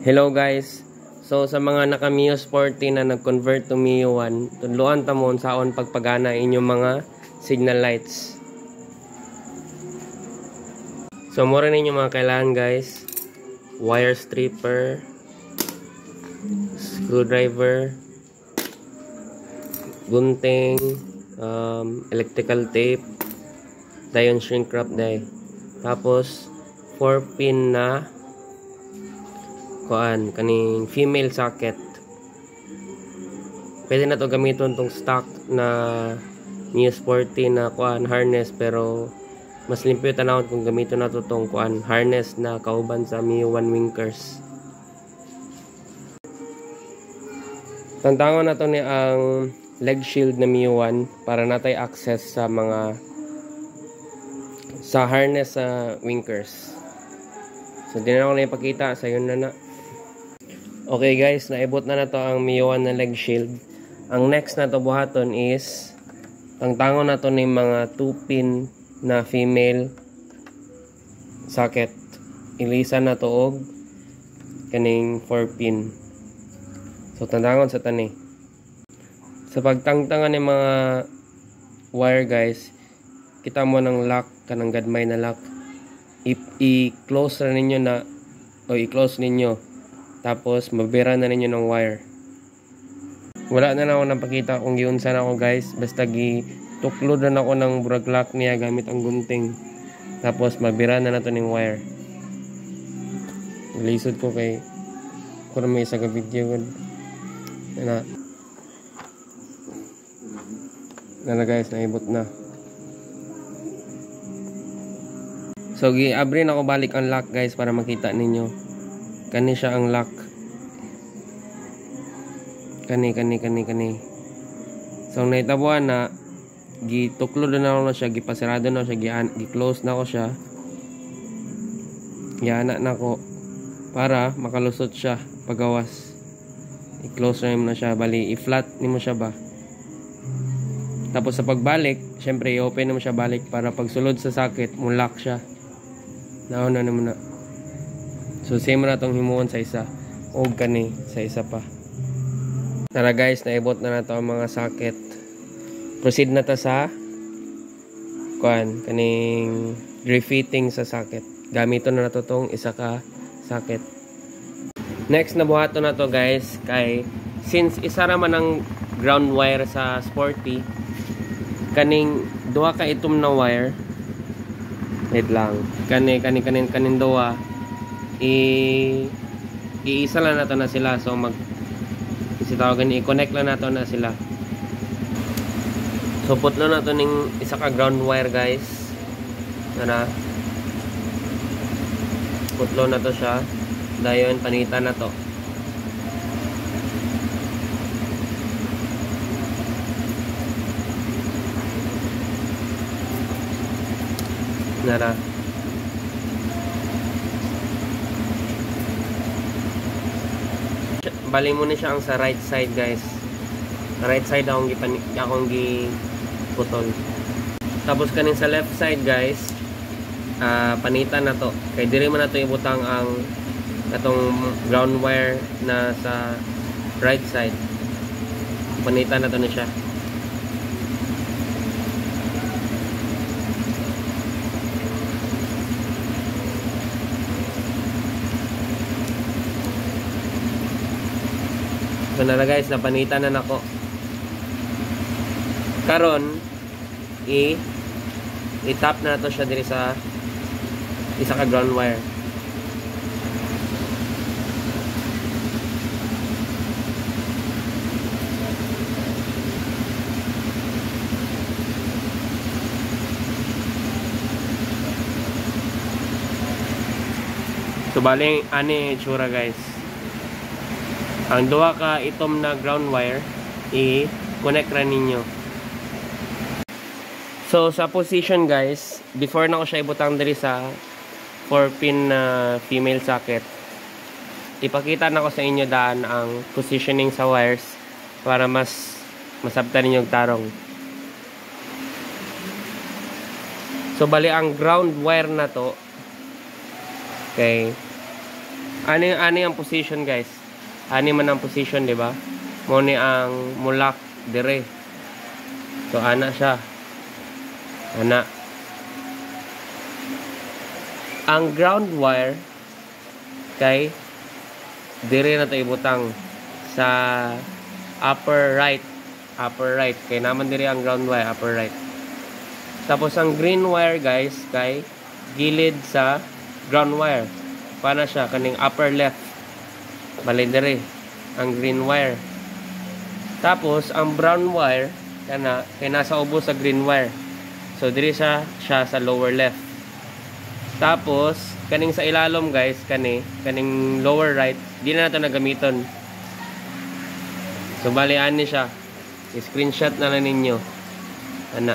Hello guys. So sa mga naka Mio Sporty na nag-convert to Mio 1, tudloan ta mo saon pagpagana inyong mga signal lights. So mura ninyo mga kailangan guys. Wire stripper, screwdriver, gunting, electrical tape, diode shrink wrap day. Tapos 4-pin na kaning female socket. Pwede na to gamiton tong stock na Mio Sporty na harness, pero mas limpyo tanawon kung gamiton na to tong harness na kauban sa Mio 1 Winkers. Tantangon na to ni ang leg shield na Mio 1 para natay access sa harness sa Winkers. So di na ako na ipakita sa yun na. Okay guys, naibot na to ang Mio 1 na leg shield. Ang next na to buhaton is tangon na to ni mga 2-pin na female socket. Ilisa na to og kaning 4-pin. So tantangon sa tani. Sa pagtangtangan ni mga wire guys, kita mo ng lock kanang gadmay na lock. I-close na ninyo na o i-close ninyo. Tapos mabira na ninyo ng wire. Wala na ako napakita kung giunsa na ako guys. Basta tuklod na ako ng brag lock niya gamit ang gunting. Tapos mabira na nato ng wire. Lisod ko kay kung may isa ka video na guys, naibot na. So giabrin ako balik ang lock guys para makita ninyo. Kani siya ang lock. Kani. So naitabuan na gituklod na ako na siya, gipasirado na siya, gi-close na ako siya. Giana na ko para makalusot siya pagawas. I-close na siya, bali i-flat nimo siya ba. Tapos sa pagbalik, syempre i-open mo siya balik para pagsulod sa socket, mo lock siya. Nauna na muna. So same na tong himuon sa isa o kani sa isa pa. Tara guys, naibot na nato ang mga socket. Proceed na ta sa kaning refitting sa socket. Gamiton na nato tong isa ka socket. Next na buhaton na to guys, kay since isa ra man ang ground wire sa Sporty, kaning duha ka itom na wire. Wait lang. Kanin duha iisa lang nato na sila. So i-connect lang nato na sila. So putlo na to ning isa ka ground wire guys. Putlo na to siya. Dayon panitan na to. Bali mo na siya ang sa right side guys. Right side akong giputol. Tapos kanin sa left side guys, panitan na to. Kay diri man na to ibutang ang atong ground wire na sa right side. Panitan na to na siya. So na guys, napanitan na nako. Karon i-tap na to siya diri sa isa ka ground wire. So bali ani itsura guys. Ang duha ka itom na ground wire i-connect ra ninyo. So sa position guys, before na ko siya ibutang diri sa 4-pin na female socket, ipakita na ko sa inyo daan ang positioning sa wires para mas masabtan ninyo yung tarong. So bali ang ground wire na to, okay, Ani ang position guys. Ani man ang position, di ba? Mo ni ang mulak dire. So ana siya. Ana. Ang ground wire kay dire na to ibutang sa upper right kay naman dire ang ground wire upper right. Tapos ang green wire guys kay gilid sa ground wire. Pana siya kaning upper left. Bali dire ang green wire. Tapos ang brown wire kay nasa ubos sa green wire. So dire siya sa lower left. Tapos kaning sa ilalom guys, kaning lower right, di na nato nagamiton. So bali ani siya. I-screenshot na lang ninyo. Ana.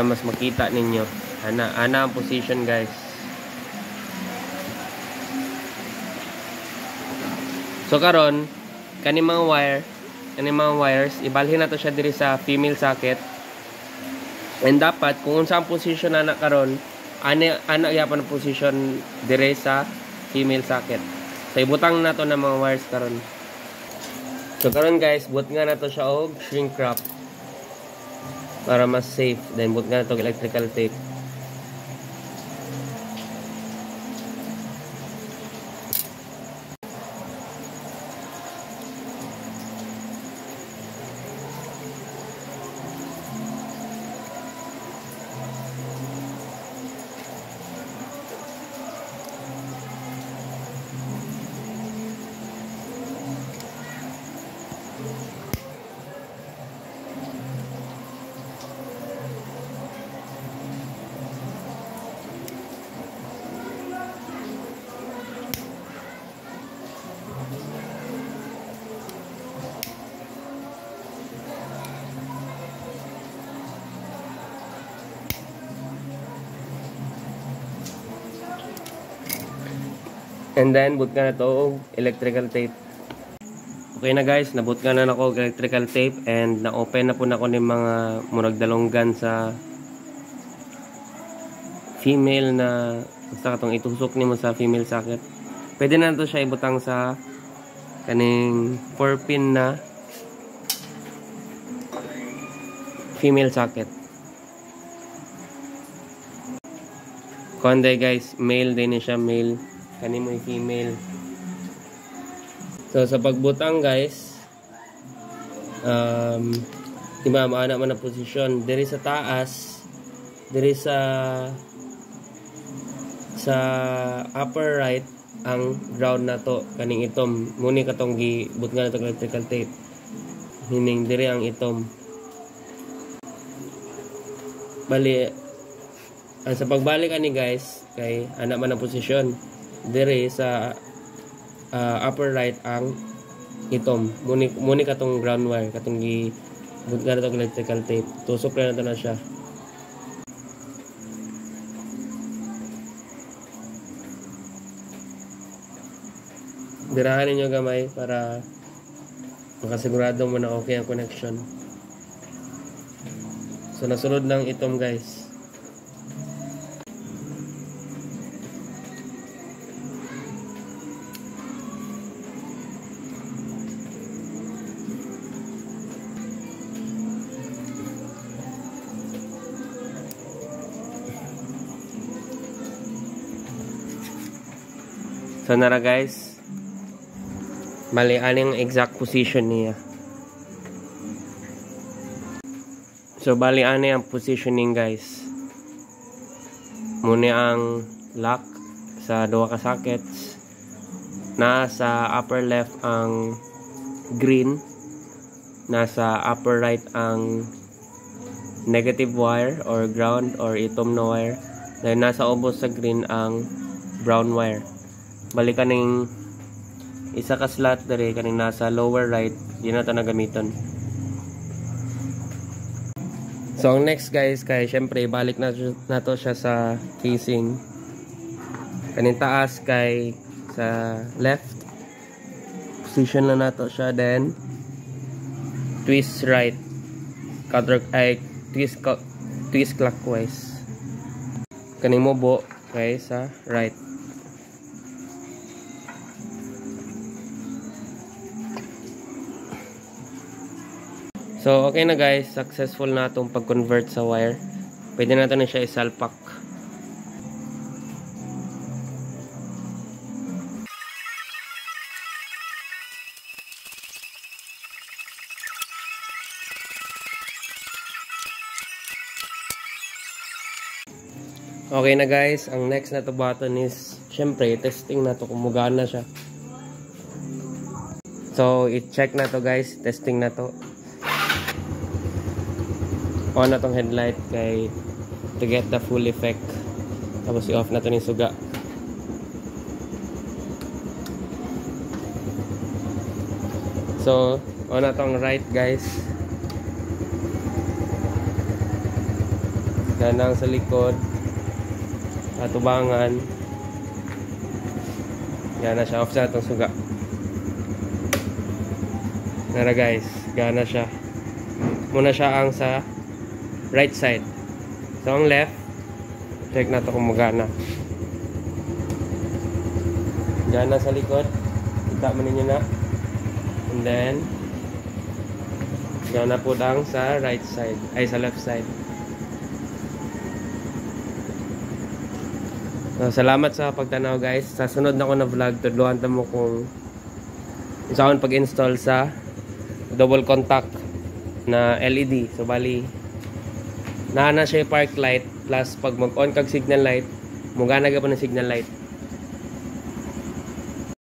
Mas makita ninyo. Ana ang position guys. So karon kaning mga wires, ibalhin na to siya diri sa female socket. And dapat kung unsa ang position na karon, ana gyapon ang position dire sa female socket. So ibutang na to ng mga wires karon. So karon guys, but nga na to siya og shrink wrap para mas safe. Then but nga na to electrical tape. And then, boot ka na to electrical tape. Okay na guys, nabut ka na ako electrical tape and na-open na po na ako ng mga murag dalonggan sa female na basta katong itusok nimo sa female socket. Pwede na to siya ibutang sa kaning 4-pin na female socket. Konde guys, male din siya, male. Kani mo female. So sa pagbutang guys, diba maana man ang posisyon diri sa taas, diri sa upper right ang ground na to kaning itom. Muni katong gibut nga nato electrical tape. Hining diri ang itom. Bali sa pagbalik ani guys, kay ana man ang posisyon dire sa upper right ang itom. Muni katong ground wire katong gibut nga nato electrical tape. Tusok na nato na siya. Birahan ninyo gamay para makasigurado mo na okay ang connection. So nasunod ng itom guys. So nara guys, mali aning exact position niya. So bali ani ang positioning guys. Muna ang lock sa duha ka sockets. Nasa upper left ang green, nasa upper right ang negative wire or ground or itom na wire. Then nasa ubos sa green ang brown wire. Bali kaning isa ka slot dere kaning nasa lower right, di na ta nagamiton. So ang next guys, kay syempre balik na to siya sa casing. Kaning taas kay sa left position na nato siya, then twist right, twist clockwise. Kaning mobo Okay, sa right. So, okay na guys. Successful na itong pag-convert sa wire. Pwede na ito na siya isalpak. Okay na guys. Ang next na to button is, syempre, testing na to kung magana siya. So, i-check na to guys. Testing na to. On na tong headlight kay to get the full effect. Tapos i-off na to ni suga. So, on na tong right guys. Ganang sa likod. Atubangan. Yan na siya. Off na tong suga. Nara guys. Gana siya. Muna siya ang sa right side. So, ang left, check na ito kung magana. Gana sa likod. Kita mo ninyo na. And then, gana po lang sa right side. Ay, sa left side. So, salamat sa pagtanaw guys. Sa sunod na ko na vlog, tudluhan mo kung saan pag-install sa double contact na LED. So, bali, na siya yung park light plus pag mag-on kag signal light, mugana ka pa ng signal light.